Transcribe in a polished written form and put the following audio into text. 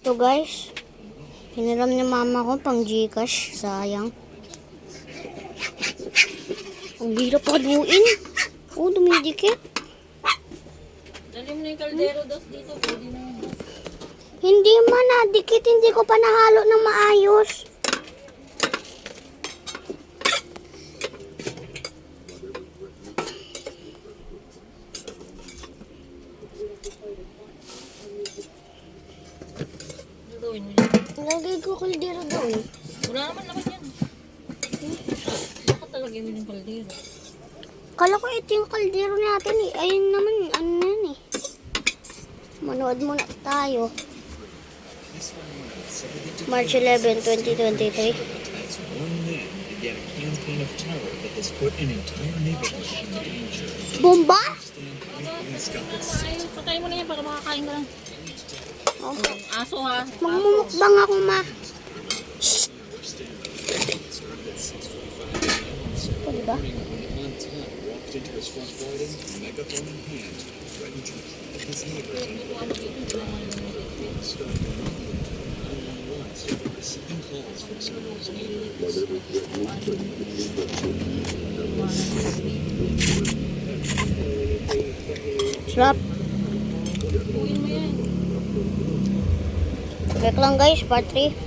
To guys, hiniram ni mama ko pang Gcash. Sayang. Ang hirap haluin. Oh, dumidikit. Dali mo na yung kaldero dos dito. Pwede na yun. Hindi man nadikit. Hindi ko pa nahalo ng maayos. Gagawin mo yan. Lagay ko kaldero daw eh. Wala naman naman yan. Bakit talaga yun yung kaldero? Kala ko ito yung kaldero natin eh. Ayun naman, ano yan eh. Manood muna tayo. March 11, 2023. Bomba? Patay mo na yan para makakain ka lang. Okay. Aso ha. Magmumukbang ako ma. Ito diba? Sarap. Wait lang guys, part 3.